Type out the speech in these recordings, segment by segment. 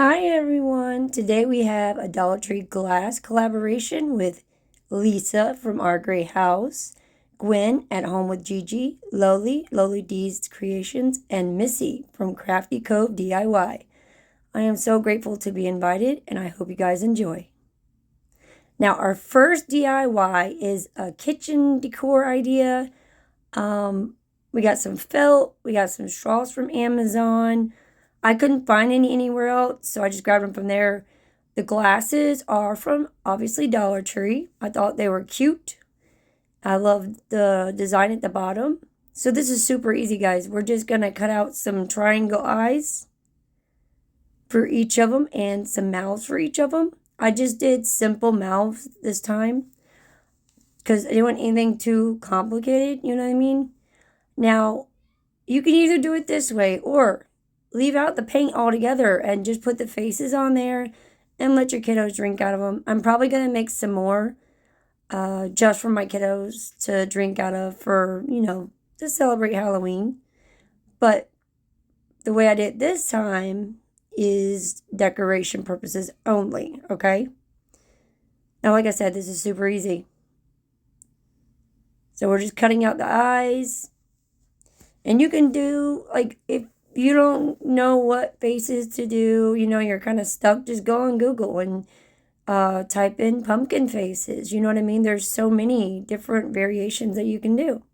Hi everyone! Today we have a Dollar Tree glass collaboration with Lisa from Our Gray House, Gwen at Home with Gigi, Loli D's Creations, and Missy from Crafty Cove DIY. I am so grateful to be invited and I hope you guys enjoy. Now our first DIY is a kitchen decor idea. We got some felt, we got some straws from Amazon. I couldn't find any anywhere else, so I just grabbed them from there. The glasses are from, obviously, Dollar Tree. I thought they were cute. I love the design at the bottom. So this is super easy, guys. We're just going to cut out some triangle eyes for each of them and some mouths for each of them. I just did simple mouths this time because I didn't want anything too complicated, you know what I mean? Now, you can either do it this way or leave out the paint altogether and just put the faces on there and let your kiddos drink out of them. I'm probably going to make some more just for my kiddos to drink out of for, to celebrate Halloween. But the way I did it this time is decoration purposes only, okay? Now, like I said, this is super easy. So we're just cutting out the eyes. And you can do, if you don't know what faces to do, you're kind of stuck, just go on Google and type in pumpkin faces. You know what I mean? There's so many different variations that you can do.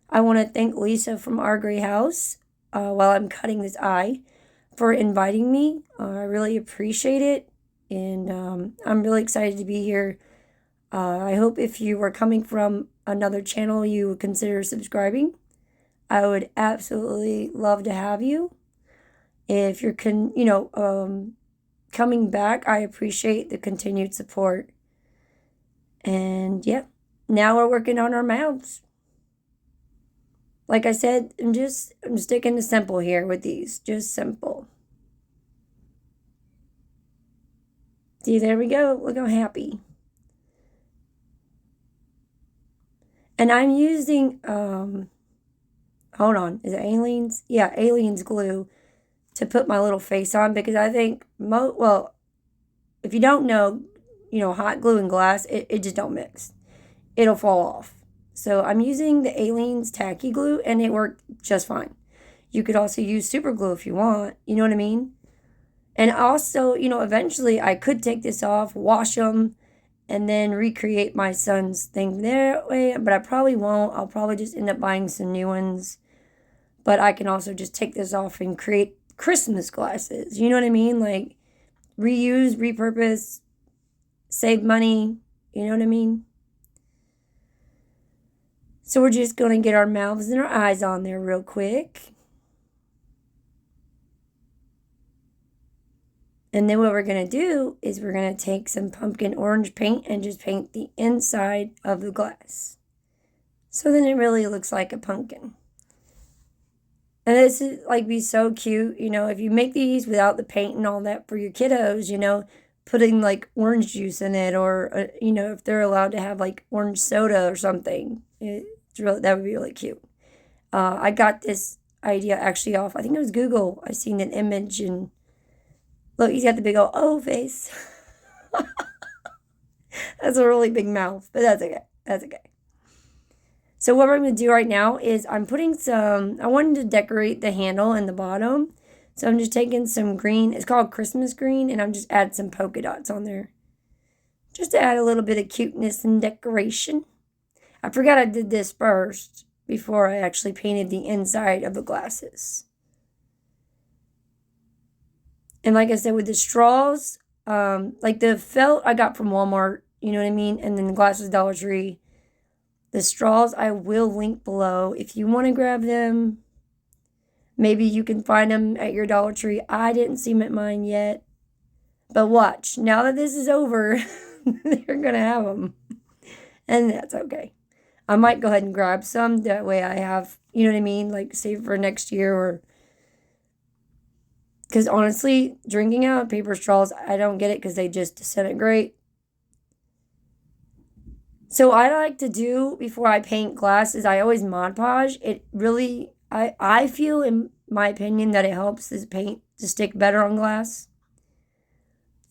I want to thank Lisa from Our Gray House while I'm cutting this eye for inviting me. I really appreciate it. And I'm really excited to be here. I hope if you are coming from another channel, you would consider subscribing. I would absolutely love to have you. If you're, coming back, I appreciate the continued support. And yeah, now we're working on our mouths. Like I said, I'm sticking to simple here with these, just simple. See, there we go. Look how happy. And I'm using, hold on, is it Aliens? Yeah, Aliens glue to put my little face on because I think, if you don't know, hot glue and glass, it just don't mix. It'll fall off. So I'm using the Aliens tacky glue and it worked just fine. You could also use super glue if you want, you know what I mean? And also, eventually I could take this off, wash them, and then recreate my son's thing their way, but I probably won't. I'll probably just end up buying some new ones. But I can also just take this off and create Christmas glasses. You know what I mean? Like reuse, repurpose, save money. You know what I mean? So we're just going to get our mouths and our eyes on there real quick. And then what we're going to do is we're going to take some pumpkin orange paint and just paint the inside of the glass. So then it really looks like a pumpkin. And this is be so cute, if you make these without the paint and all that for your kiddos, putting orange juice in it or, if they're allowed to have orange soda or something, that would be really cute. I got this idea actually off, I think it was Google. I seen an image and look, he's got the big old O face. That's a really big mouth, but that's okay. That's okay. So what we're going to do right now is I'm putting I wanted to decorate the handle and the bottom. So I'm just taking some green. It's called Christmas green. And I'm just adding some polka dots on there. Just to add a little bit of cuteness and decoration. I forgot I did this first before I actually painted the inside of the glasses. And like I said, with the straws, the felt I got from Walmart, you know what I mean? And then the glasses, Dollar Tree. The straws I will link below. If you want to grab them, maybe you can find them at your Dollar Tree. I didn't see them at mine yet. But watch, now that this is over, they're going to have them. And that's okay. I might go ahead and grab some. That way I have, you know what I mean? Save for next year or... Because honestly, drinking out of paper straws, I don't get it because they just disintegrate. So I like to do, before I paint glasses, I always Mod Podge. It really, I feel, in my opinion, that it helps this paint to stick better on glass.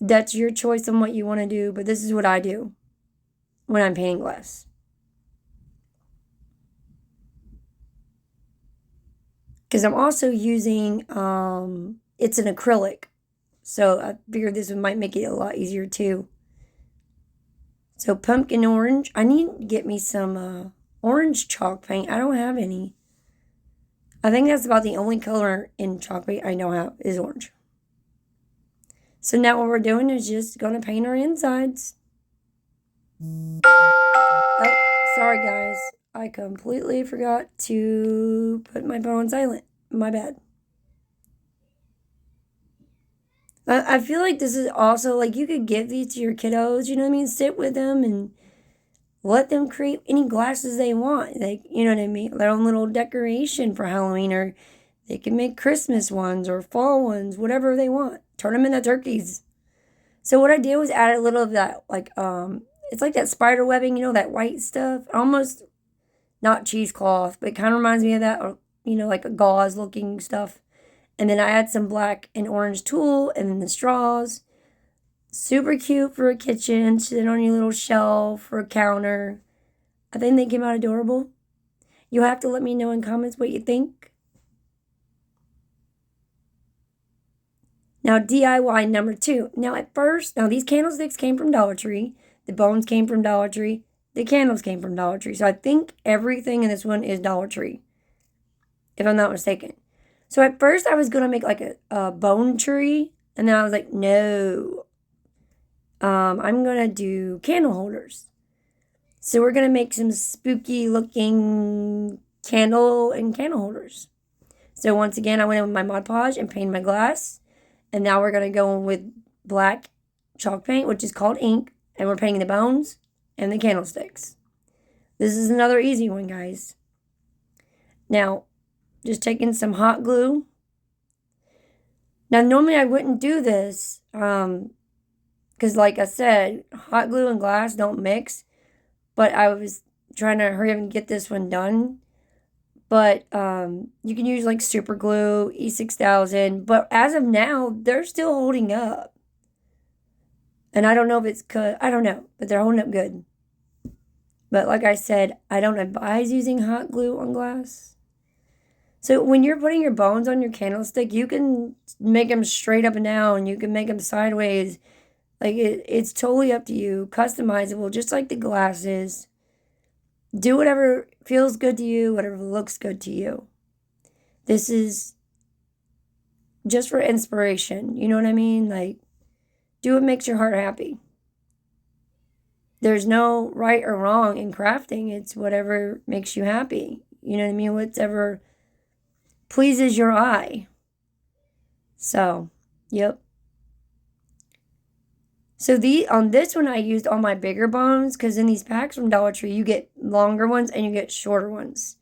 That's your choice on what you want to do, but this is what I do when I'm painting glass. Because I'm also using, it's an acrylic. So I figured this might make it a lot easier too. So pumpkin orange. I need to get me some orange chalk paint. I don't have any. I think that's about the only color in chalk paint I know how is orange. So now what we're doing is just going to paint our insides. Oh, sorry guys. I completely forgot to put my phone on silent. My bad. I feel like this is also, like, you could give these to your kiddos, you know what I mean? Sit with them and let them create any glasses they want. Like, you know what I mean? Their own little decoration for Halloween, or they can make Christmas ones or fall ones, whatever they want. Turn them into turkeys. So what I did was add a little of that, like, it's like that spider webbing, you know, that white stuff. Almost not cheesecloth, but it kind of reminds me of that, or, you know, like a gauze looking stuff. And then I add some black and orange tulle, and then the straws. Super cute for a kitchen, sit on your little shelf or a counter. I think they came out adorable. You'll have to let me know in comments what you think. Now, DIY number 2. Now, at first, these candlesticks came from Dollar Tree. The bones came from Dollar Tree. The candles came from Dollar Tree. So I think everything in this one is Dollar Tree, if I'm not mistaken. So at first, I was going to make like a bone tree. And then I was like, no. I'm going to do candle holders. So we're going to make some spooky looking candle holders. So once again, I went in with my Mod Podge and painted my glass. And now we're going to go in with black chalk paint, which is called ink. And we're painting the bones and the candlesticks. This is another easy one, guys. Now, just taking some hot glue. Now, normally I wouldn't do this. Because like I said, hot glue and glass don't mix. But I was trying to hurry up and get this one done. But you can use like super glue, E6000. But as of now, they're still holding up. And I don't know if it's good. I don't know. But they're holding up good. But like I said, I don't advise using hot glue on glass. So when you're putting your bones on your candlestick, you can make them straight up and down. You can make them sideways. Like, it's totally up to you. Customizable, just like the glasses. Do whatever feels good to you, whatever looks good to you. This is just for inspiration. You know what I mean? Like, do what makes your heart happy. There's no right or wrong in crafting. It's whatever makes you happy. You know what I mean? Whatever pleases your eye. So, yep. So on this one, I used all my bigger bones, because in these packs from Dollar Tree, you get longer ones and you get shorter ones.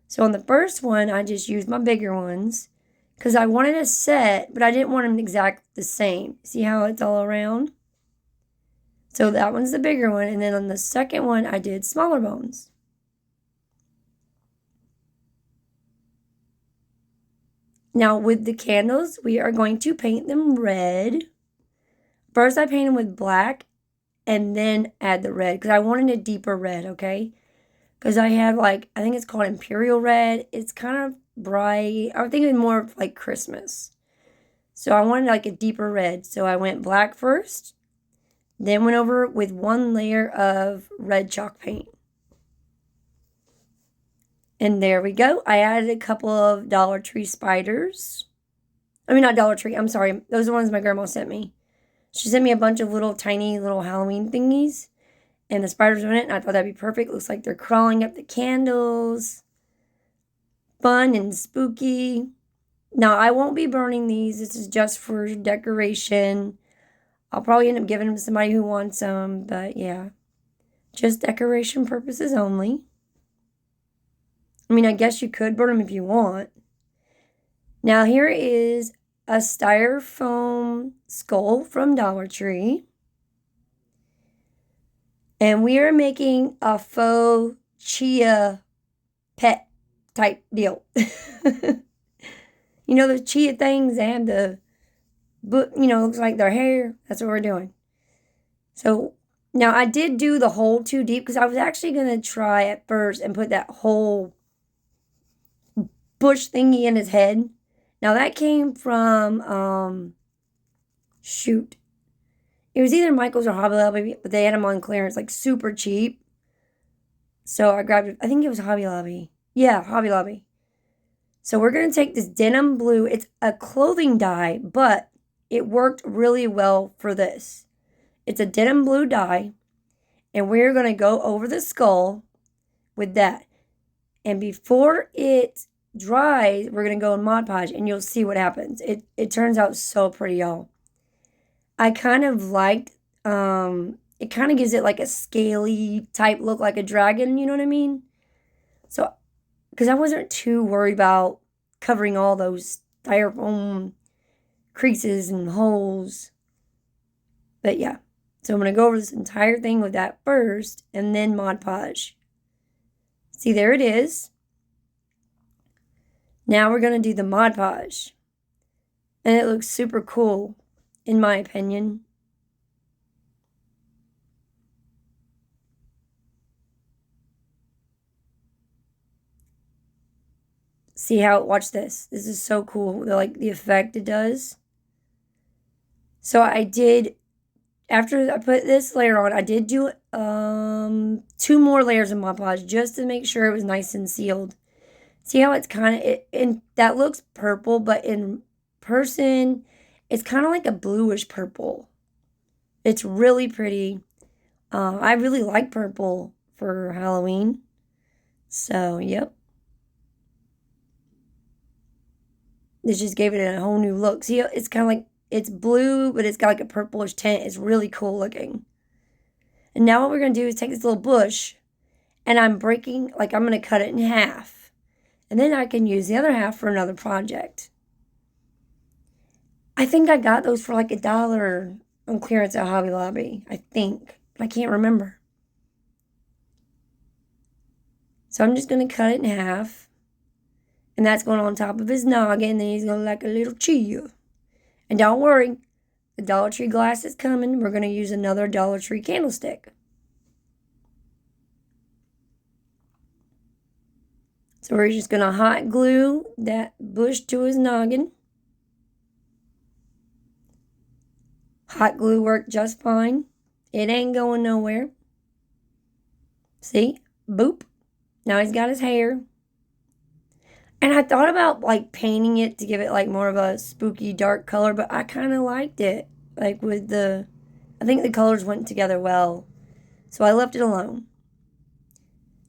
So on the first one, I just used my bigger ones because I wanted a set, but I didn't want them exact the same. See how it's all around? So that one's the bigger one. And then on the second one, I did smaller bones. Now with the candles, we are going to paint them red. First, I paint them with black and then add the red because I wanted a deeper red, okay? Because I had I think it's called Imperial Red. It's kind of bright. I was thinking more of like Christmas. So I wanted like a deeper red. So I went black first, then went over with one layer of red chalk paint. And there we go. I added a couple of Dollar Tree spiders. I mean, not Dollar Tree. I'm sorry. Those are the ones my grandma sent me. She sent me a bunch of tiny little Halloween thingies. And the spiders are in it. And I thought that'd be perfect. Looks like they're crawling up the candles. Fun and spooky. Now, I won't be burning these. This is just for decoration. I'll probably end up giving them to somebody who wants them. But yeah. Just decoration purposes only. I mean, I guess you could burn them if you want. Now, here is a styrofoam skull from Dollar Tree. And we are making a faux chia pet type deal. You know, the chia things, they have the but looks like their hair. That's what we're doing. So now I did do the hole too deep because I was actually going to try at first and put that whole bush thingy in his head. Now that came from, shoot. It was either Michael's or Hobby Lobby, but they had them on clearance, like super cheap. So I grabbed it. I think it was Hobby Lobby. Yeah, Hobby Lobby. So we're going to take this denim blue. It's a clothing dye, but it worked really well for this. It's a denim blue dye, and we're going to go over the skull with that. And before it dries, we're going to go in Mod Podge, and you'll see what happens. It turns out so pretty, y'all. I kind of liked, it kind of gives it like a scaly type look, like a dragon, you know what I mean? So, because I wasn't too worried about covering all those styrofoam creases and holes. But yeah, so I'm going to go over this entire thing with that first, and then Mod Podge. See, there it is. Now we're going to do the Mod Podge. And it looks super cool, in my opinion. See how, watch this. This is so cool. Like the effect it does. So I did, after I put this layer on, I did do 2 more layers of Mod Podge just to make sure it was nice and sealed. See how it's kind of, and that looks purple, but in person, it's kind of like a bluish purple. It's really pretty. I really like purple for Halloween. So, yep. This just gave it a whole new look. See, it's kind of like, it's blue, but it's got like a purplish tint. It's really cool looking. And now what we're going to do is take this little bush, and I'm going to cut it in half. And then I can use the other half for another project. I think I got those for like $1 on clearance at Hobby Lobby. I think. But I can't remember. So I'm just going to cut it in half. And that's going on top of his noggin. And then he's going to look like a little chill. And don't worry. The Dollar Tree glass is coming. We're going to use another Dollar Tree candlestick. So we're just going to hot glue that bush to his noggin. Hot glue worked just fine. It ain't going nowhere. See? Boop. Now he's got his hair. And I thought about like painting it to give it like more of a spooky dark color, but I kind of liked it. Like with I think the colors went together well. So I left it alone.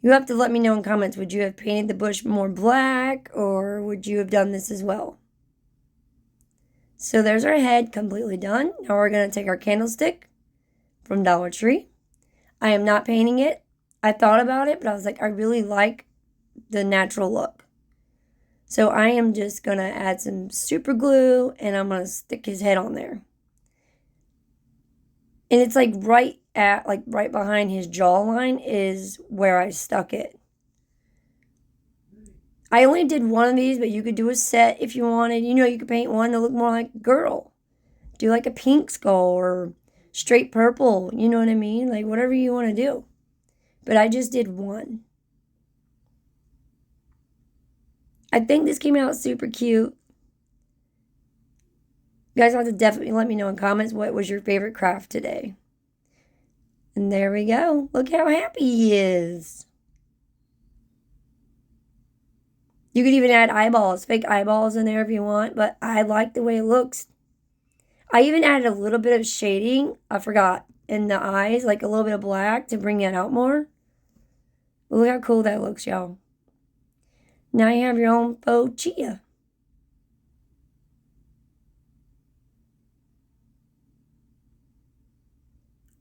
You have to let me know in comments, would you have painted the bush more black, or would you have done this as well? So there's our head completely done. Now we're going to take our candlestick from Dollar Tree. I am not painting it. I thought about it, but I was like, I really like the natural look. So I am just going to add some super glue, and I'm going to stick his head on there. And it's like right behind his jawline is where I stuck it. I only did one of these, but you could do a set if you wanted. You could paint one to look more like a girl. Do like a pink skull or straight purple. You know what I mean? Like whatever you want to do. But I just did one. I think this came out super cute. You guys have to definitely let me know in comments what was your favorite craft today. And there we go. Look how happy he is. You could even add eyeballs, fake eyeballs in there if you want, but I like the way it looks. I even added a little bit of shading, I forgot, in the eyes, like a little bit of black to bring it out more. But look how cool that looks, y'all. Now you have your own faux chia.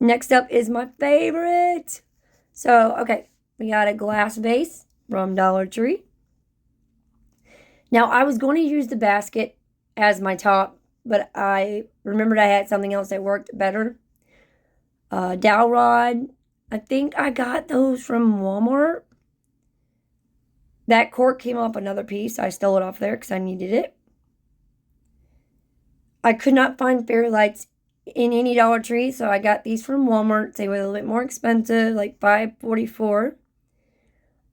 Next up is my favorite. So, okay, we got a glass vase from Dollar Tree. Now, I was going to use the basket as my top, but I remembered I had something else that worked better. Dowel rod. I think I got those from Walmart. That cork came off another piece. I stole it off there because I needed it. I could not find fairy lights in any Dollar Tree, so I got these from Walmart. They were a little bit more expensive, like $5.44.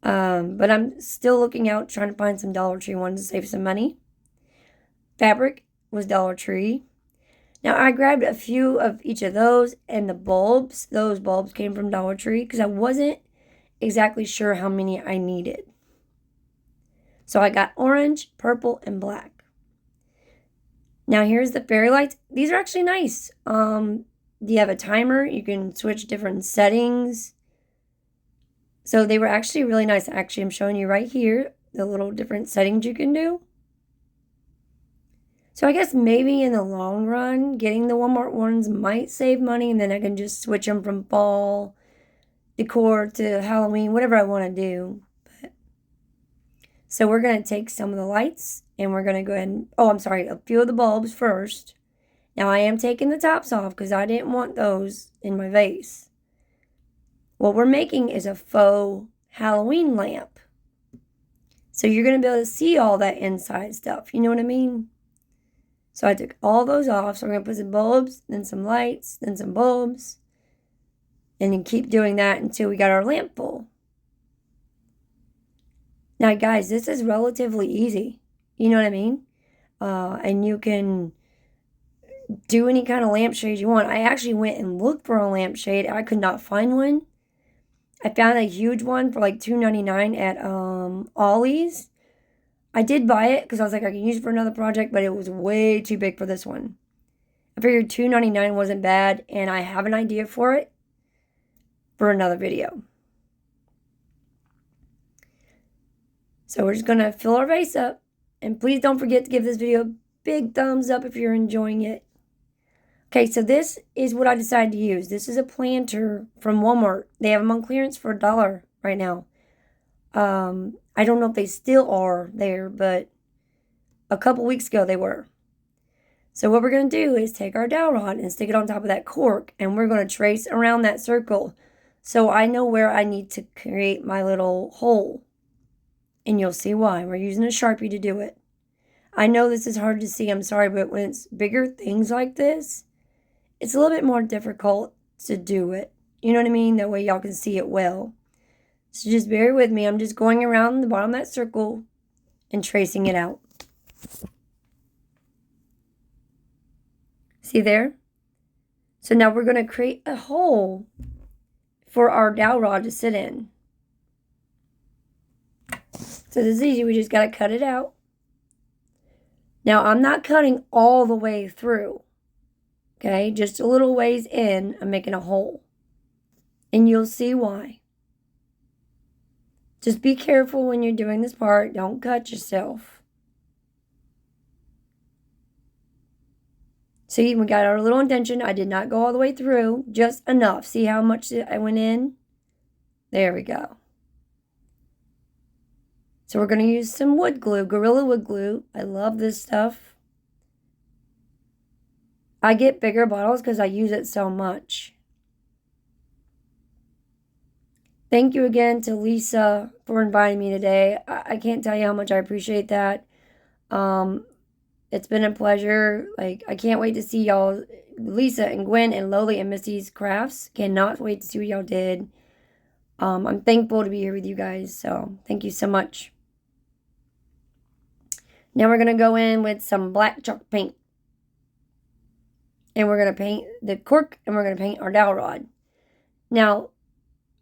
But I'm still looking out, trying to find some Dollar Tree ones to save some money. Fabric was Dollar Tree. Now, I grabbed a few of each of those, and the bulbs, those bulbs came from Dollar Tree because I wasn't exactly sure how many I needed. So I got orange, purple, and black. Now, here's the fairy lights. These are actually nice. You have a timer. You can switch different settings. So they were actually really nice. Actually, I'm showing you right here the little different settings you can do. So I guess maybe in the long run, getting the Walmart ones might save money, and then I can just switch them from fall decor to Halloween, whatever I want to do. So we're going to take some of the lights, and we're going to go ahead and, a few of the bulbs first. Now I am taking the tops off because I didn't want those in my vase. What we're making is a faux Halloween lamp. So you're going to be able to see all that inside stuff. You know what I mean? So I took all those off. So we're going to put some bulbs, then some lights, then some bulbs. And then keep doing that until we got our lamp full. Now, guys, this is relatively easy. You know what I mean? And you can do any kind of lampshade you want. I actually went and looked for a lampshade. I could not find one. I found a huge one for like $2.99 at Ollie's. I did buy it because I was like, I can use it for another project, but it was way too big for this one. I figured $2.99 wasn't bad, and I have an idea for it for another video. So we're just going to fill our vase up. And please don't forget to give this video a big thumbs up if you're enjoying it. Okay, so this is what I decided to use. This is a planter from Walmart. They have them on clearance for $1 right now. I don't know if they still are there, but a couple weeks ago they were. So what we're going to do is take our dowel rod and stick it on top of that cork, and we're going to trace around that circle so I know where I need to create my little hole. And you'll see why. We're using a Sharpie to do it. I know this is hard to see, I'm sorry, but when it's bigger things like this, it's a little bit more difficult to do it. You know what I mean? That way y'all can see it well. So just bear with me. I'm just going around the bottom of that circle and tracing it out. See there? So now we're going to create a hole for our dowel rod to sit in. So this is easy. We just got to cut it out. Now I'm not cutting all the way through. Okay? Just a little ways in, I'm making a hole. And you'll see why. Just be careful when you're doing this part. Don't cut yourself. See, we got our little indentation. I did not go all the way through. Just enough. See how much I went in? There we go. So we're going to use some wood glue. Gorilla Wood Glue. I love this stuff. I get bigger bottles because I use it so much. Thank you again to Lisa for inviting me today. I can't tell you how much I appreciate that. It's been a pleasure. Like, I can't wait to see y'all, Lisa and Gwen and Loli and Missy's crafts. Cannot wait to see what y'all did. I'm thankful to be here with you guys. So thank you so much. Now we're going to go in with some black chalk paint. And we're going to paint the cork and we're going to paint our dowel rod. Now,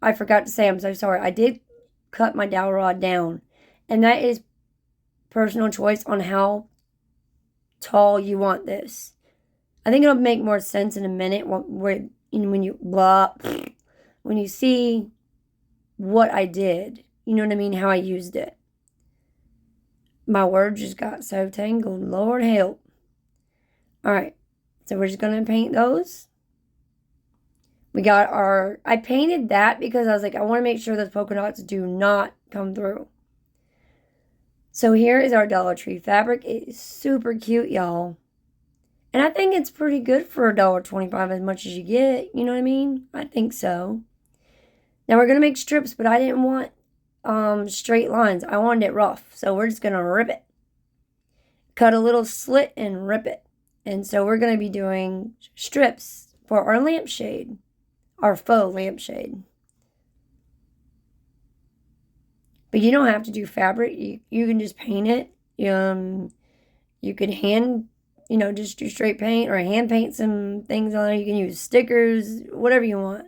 I forgot to say, I'm so sorry. I did cut my dowel rod down. And that is personal choice on how tall you want this. I think it'll make more sense in a minute when you see what I did. You know what I mean? How I used it. My words just got so tangled. Lord help. Alright. So we're just going to paint those. We got I painted that because I was like, I want to make sure those polka dots do not come through. So here is our Dollar Tree fabric. It is super cute, y'all. And I think it's pretty good for $1.25 as much as you get. You know what I mean? I think so. Now we're going to make strips, but I didn't want straight lines. I wanted it rough. So we're just going to rip it. Cut a little slit and rip it. And so we're going to be doing strips for our lampshade, our faux lampshade. But you don't have to do fabric. You can just paint it. You could hand, just do straight paint or hand paint some things on it. You can use stickers, whatever you want.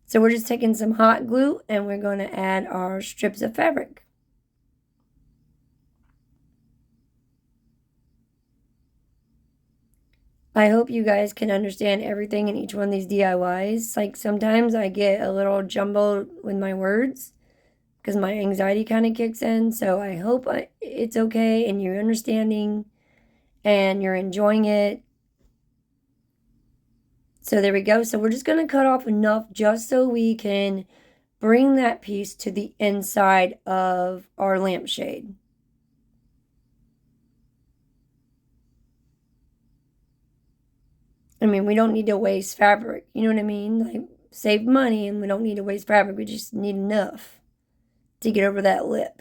So we're just taking some hot glue and we're going to add our strips of fabric. I hope you guys can understand everything in each one of these DIYs. Like sometimes I get a little jumbled with my words because my anxiety kind of kicks in. So I hope it's okay and you're understanding and you're enjoying it. So there we go. So we're just going to cut off enough just so we can bring that piece to the inside of our lampshade. I mean, we don't need to waste fabric. You know what I mean? Like, save money and we don't need to waste fabric. We just need enough to get over that lip.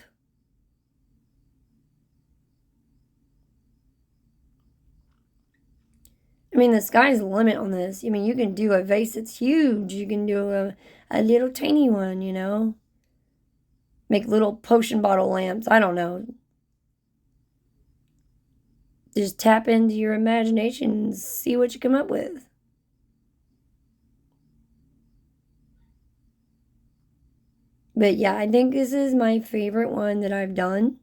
I mean, the sky's the limit on this. I mean, you can do a vase that's huge. You can do a little tiny one, Make little potion bottle lamps. I don't know. Just tap into your imagination and see what you come up with. But yeah, I think this is my favorite one that I've done.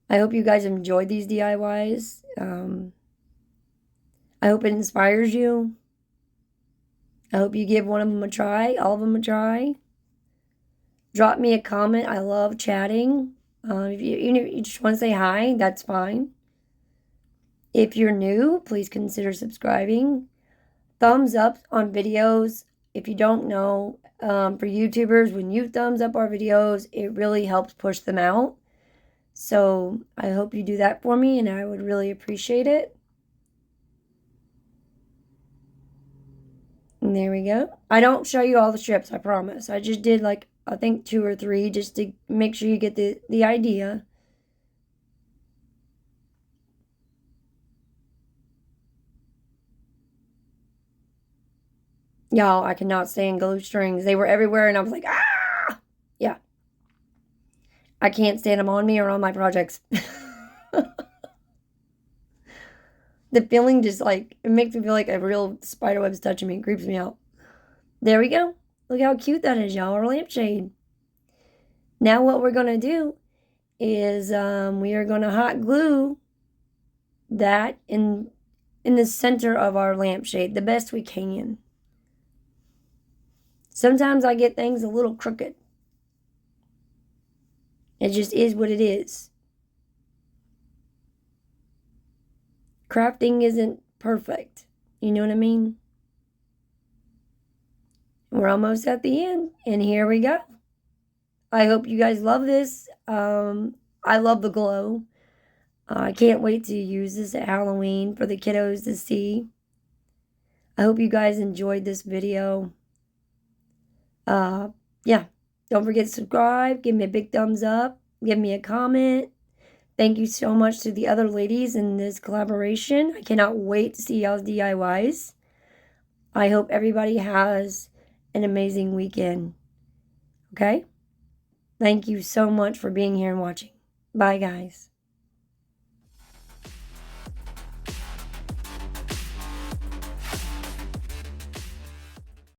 I hope you guys enjoyed these DIYs. I hope it inspires you. I hope you give one of them a try, all of them a try. Drop me a comment. I love chatting. Even if you just want to say hi, that's fine. If you're new, please consider subscribing. Thumbs up on videos. If you don't know, for YouTubers, when you thumbs up our videos, it really helps push them out. So I hope you do that for me, and I would really appreciate it. And there we go. I don't show you all the strips, I promise. I just did like, I think 2 or 3 just to make sure you get the idea. Y'all, I cannot stand glue strings. They were everywhere and I was like, ah! Yeah. I can't stand them on me or on my projects. The feeling just like, it makes me feel like a real spider web's touching me. It creeps me out. There we go. Look how cute that is, y'all. Our lampshade. Now what we're going to do is we are going to hot glue that in the center of our lampshade the best we can. Sometimes I get things a little crooked. It just is what it is. Crafting isn't perfect. You know what I mean? We're almost at the end, and here we go. I hope you guys love this. I love the glow. I can't wait to use this at Halloween for the kiddos to see. I hope you guys enjoyed this video. Yeah. Don't forget to subscribe. Give me a big thumbs up. Give me a comment. Thank you so much to the other ladies in this collaboration. I cannot wait to see y'all's DIYs. I hope everybody has an amazing weekend. Okay? Thank you so much for being here and watching. Bye, guys.